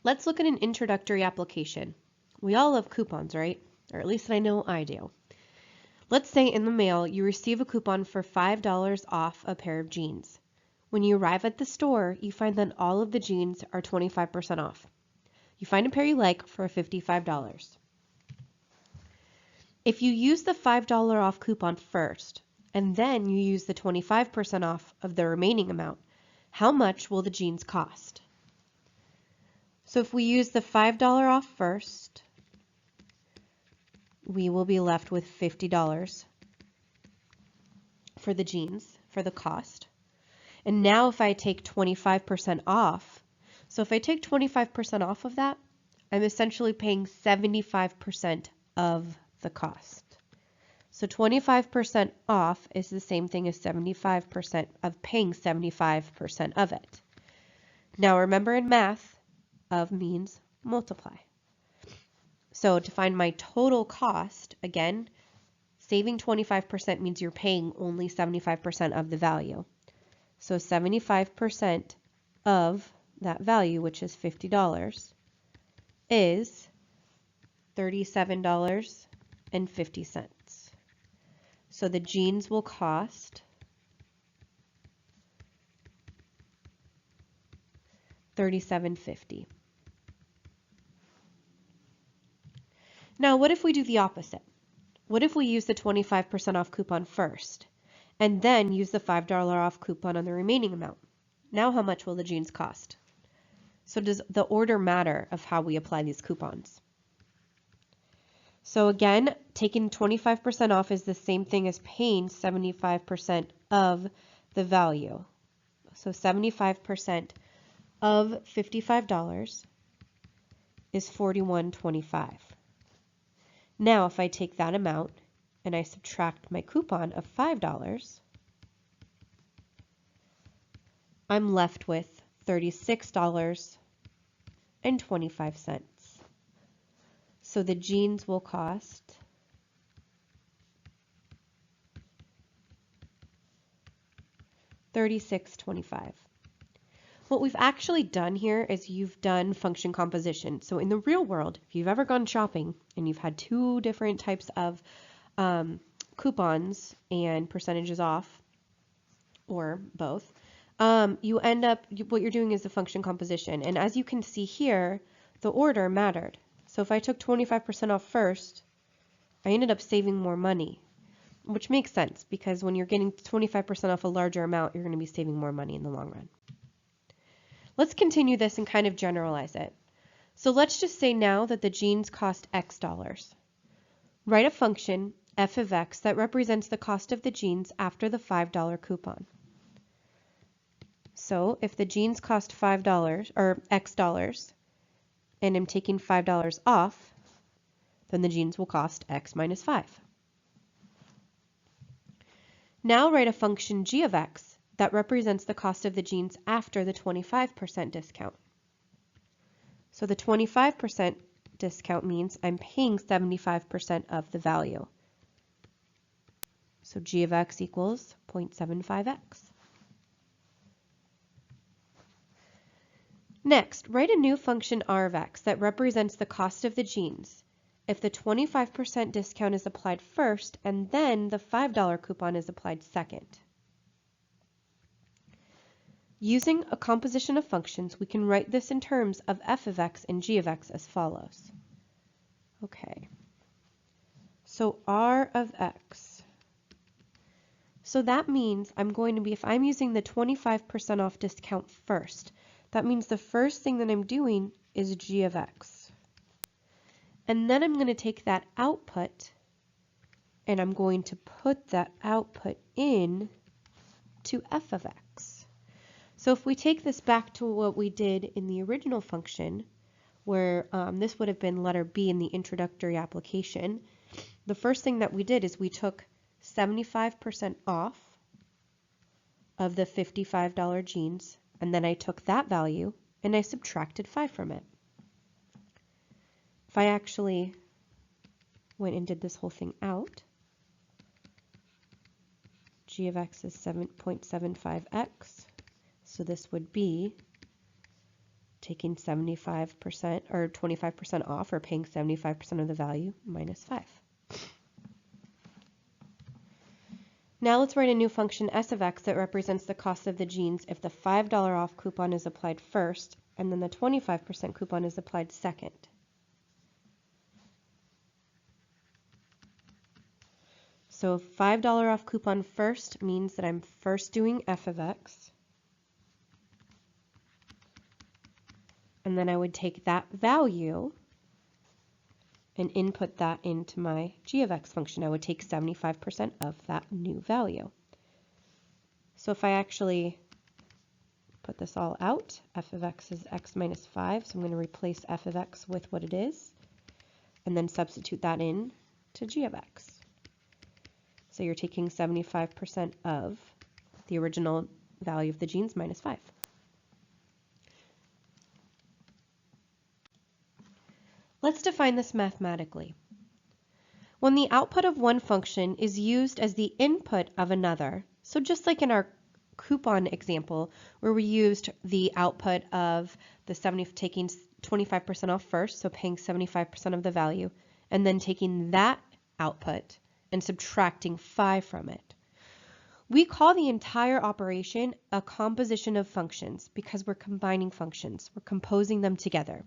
Let's look at an introductory application. We all love coupons, right? Or at least I know I do. Let's say in the mail you receive a coupon for $5 off a pair of jeans. When you arrive at the store, you find that all of the jeans are 25% off. You find a pair you like for $55. If you use the $5 off coupon first, and then you use the 25% off of the remaining amount, how much will the jeans cost? So if we use the $5 off first, we will be left with $50 for the jeans, for the cost. And now if I take 25% off, so if I take 25% off of that, I'm essentially paying 75% of the cost. So 25% off is the same thing as 75% of paying 75% of it. Now remember in math, of means multiply. So to find my total cost, again, saving 25% means you're paying only 75% of the value. So 75% of that value, which is $50, is $37.50. So the jeans will cost $37.50. Now, what if we do the opposite? What if we use the 25% off coupon first, and then use the $5 off coupon on the remaining amount? Now how much will the jeans cost? So does the order matter of how we apply these coupons? So again, taking 25% off is the same thing as paying 75% of the value. So 75% of $55 is $41.25. Now if I take that amount and I subtract my coupon of $5, I'm left with $36.25. So the jeans will cost $36.25. What we've actually done here is you've done function composition. So in the real world, if you've ever gone shopping and you've had two different types of coupons and percentages off, or both, you end up, what you're doing is the function composition. And as you can see here, the order mattered. So if I took 25% off first, I ended up saving more money, which makes sense because when you're getting 25% off a larger amount, you're going to be saving more money in the long run. Let's continue this and kind of generalize it. So let's just say now that the jeans cost X dollars. Write a function, f of x, that represents the cost of the jeans after the $5 coupon. So if the jeans cost $5 or X dollars, and I'm taking $5 off, then the jeans will cost X minus 5. Now write a function g of x that represents the cost of the jeans after the 25% discount. So the 25% discount means I'm paying 75% of the value. So g of x equals 0.75x. Next, write a new function r of x that represents the cost of the jeans if the 25% discount is applied first and then the $5 coupon is applied second. Using a composition of functions, we can write this in terms of f of x and g of x as follows. Okay, so r of x. So that means I'm going to be, if I'm using the 25% off discount first, that means the first thing that I'm doing is g of x. And then I'm going to take that output and I'm going to put that output in to f of x. So if we take this back to what we did in the original function, where this would have been letter B in the introductory application, the first thing that we did is we took 75% off of the $55 jeans, and then I took that value and I subtracted 5 from it. If I actually went and did this whole thing out, g of x is 7.75x. So this would be taking 75% or 25% off, or paying 75% of the value, minus 5. Now let's write a new function s of x that represents the cost of the jeans if the $5 off coupon is applied first, and then the 25% coupon is applied second. So $5 off coupon first means that I'm first doing f of x, and then I would take that value and input that into my g of x function. I would take 75% of that new value. So if I actually put this all out, f of x is x minus 5, so I'm going to replace f of x with what it is, and then substitute that in to g of x. So you're taking 75% of the original value of the jeans minus 5. Let's define this mathematically. When the output of one function is used as the input of another, so just like in our coupon example where we used the output of the taking 25% off first, so paying 75% of the value, and then taking that output and subtracting 5 from it. We call the entire operation a composition of functions because we're combining functions. We're composing them together.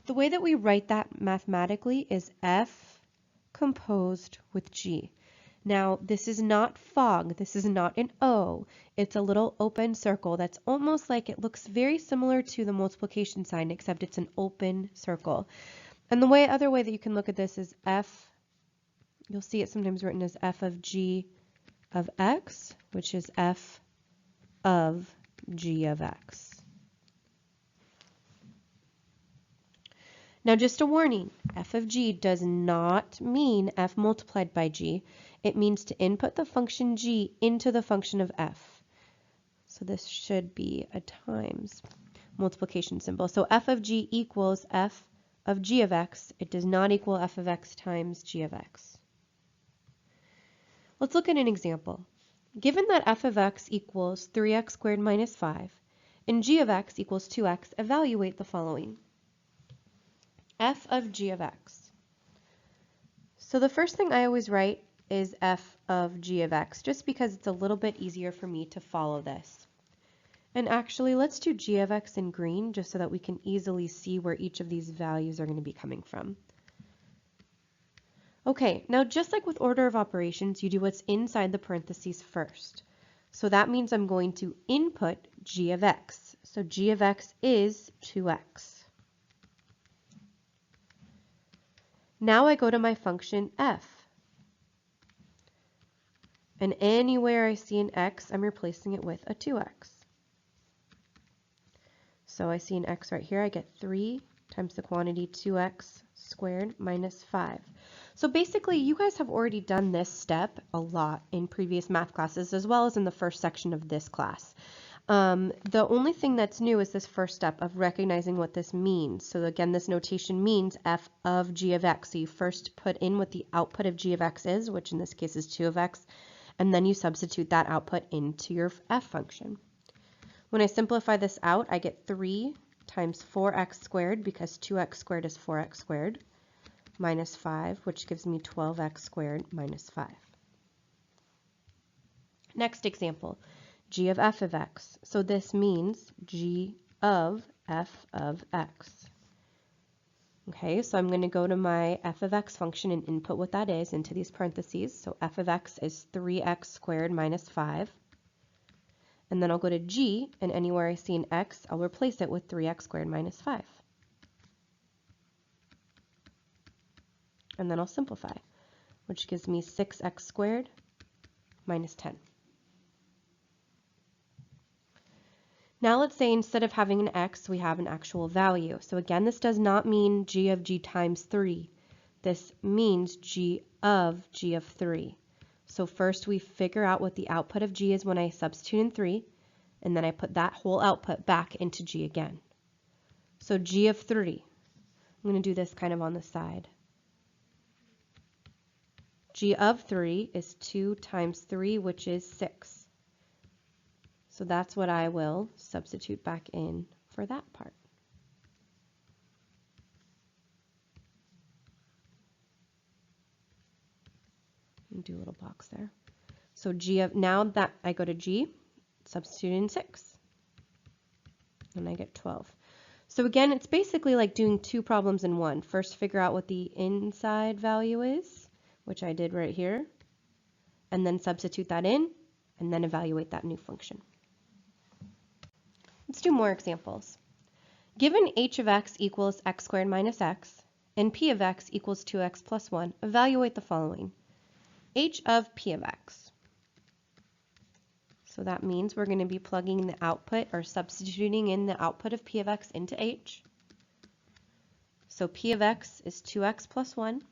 The way that we write that mathematically is f composed with g. Now, this is not fog. This is not an O. It's a little open circle that's almost like, it looks very similar to the multiplication sign, except it's an open circle. And the other way that you can look at this is f, you'll see it sometimes written as f of g of x, which is f of g of x. Now just a warning, f of g does not mean f multiplied by g. It means to input the function g into the function of f. So this should be a times multiplication symbol. So f of g equals f of g of x. It does not equal f of x times g of x. Let's look at an example. Given that f of x equals 3x squared minus 5 and g of x equals 2x, evaluate the following. F of g of x. So the first thing I always write is f of g of x, just because it's a little bit easier for me to follow this. And actually, let's do g of x in green, just so that we can easily see where each of these values are going to be coming from. Okay, now just like with order of operations, you do what's inside the parentheses first. So that means I'm going to input g of x. So g of x is 2x. Now I go to my function f. And anywhere I see an x, I'm replacing it with a 2x. So I see an x right here. I get 3 times the quantity 2x squared minus 5. So basically, you guys have already done this step a lot in previous math classes, as well as in the first section of this class. The only thing that's new is this first step of recognizing what this means. So again, this notation means f of g of x. So you first put in what the output of g of x is, which in this case is 2 of x, and then you substitute that output into your f function. When I simplify this out, I get 3 times 4x squared, because 2x squared is 4x squared, minus 5, which gives me 12x squared minus 5. Next example, g of f of x. So this means g of f of x. Okay, so I'm going to go to my f of x function and input what that is into these parentheses. So f of x is 3x squared minus 5. And then I'll go to g, and anywhere I see an x, I'll replace it with 3x squared minus 5. And then I'll simplify, which gives me 6x squared minus 10. Now let's say instead of having an x, we have an actual value. So again, this does not mean g of g times 3. This means g of 3. So first we figure out what the output of g is when I substitute in 3, and then I put that whole output back into g again. So g of 3, I'm going to do this kind of on the side. G of 3 is 2 times 3, which is 6. So that's what I will substitute back in for that part. do a little box there. So now that I go to G, substitute in 6, and I get 12. So again, it's basically like doing two problems in one. First, figure out what the inside value is, which I did right here, and then substitute that in, and then evaluate that new function. Let's do more examples. Given h of x equals x squared minus x, and p of x equals 2x plus 1, evaluate the following. H of p of x. So that means we're going to be plugging the output or substituting in the output of p of x into h. So p of x is 2x plus 1.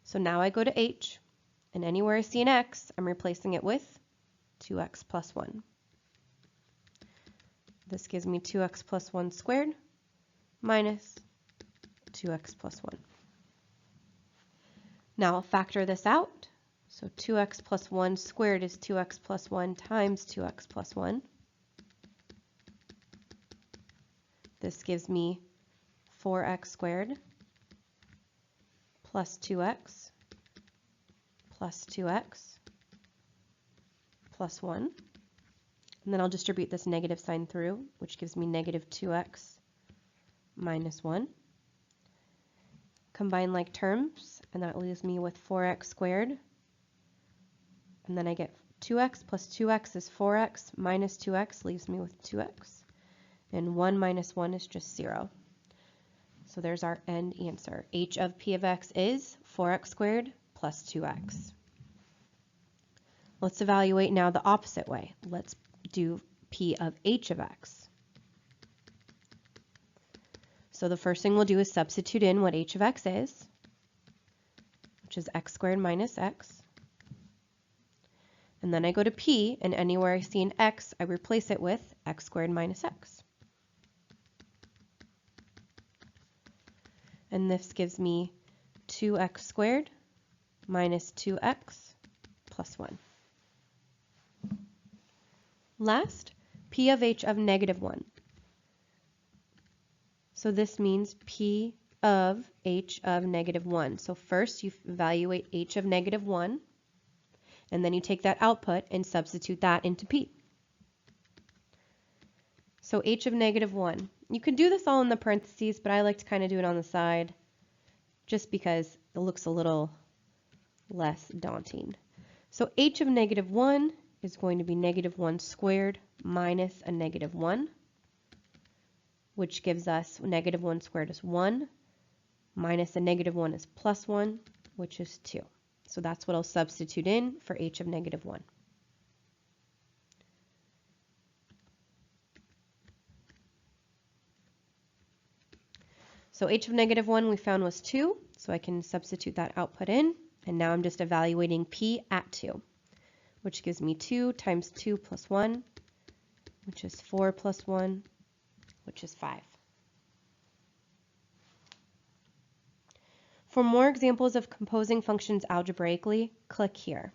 So now I go to h, and anywhere I see an x, I'm replacing it with 2x plus 1. This gives me 2x plus 1 squared minus 2x plus 1. Now I'll factor this out. So 2x plus 1 squared is 2x plus 1 times 2x plus 1. This gives me 4x squared plus 2x plus 2x plus 1. And then I'll distribute this negative sign through, which gives me negative 2x minus 1. Combine like terms, and that leaves me with 4x squared. And then I get 2x plus 2x is 4x minus 2x leaves me with 2x. And 1 minus 1 is just 0. So there's our end answer. H of p of x is 4x squared plus 2x. Let's evaluate now the opposite way. Let's do p of h of x. So the first thing we'll do is substitute in what h of x is, which is x squared minus x. And then I go to p, and anywhere I see an x, I replace it with x squared minus x. And this gives me 2x squared minus 2x plus 1. Last, p of h of negative 1. So this means p of h of negative 1. So first you evaluate h of negative 1, and then you take that output and substitute that into p. So h of negative 1. You could do this all in the parentheses, but I like to kind of do it on the side just because it looks a little less daunting. So h of negative 1 is going to be negative 1 squared minus a negative 1, which gives us negative 1 squared is 1, minus a negative 1 is plus 1, which is 2. So that's what I'll substitute in for h of negative 1. So h of negative 1 we found was 2, so I can substitute that output in, and now I'm just evaluating p at 2, which gives me 2 times 2 plus 1, which is 4 plus 1, which is 5. For more examples of composing functions algebraically, click here.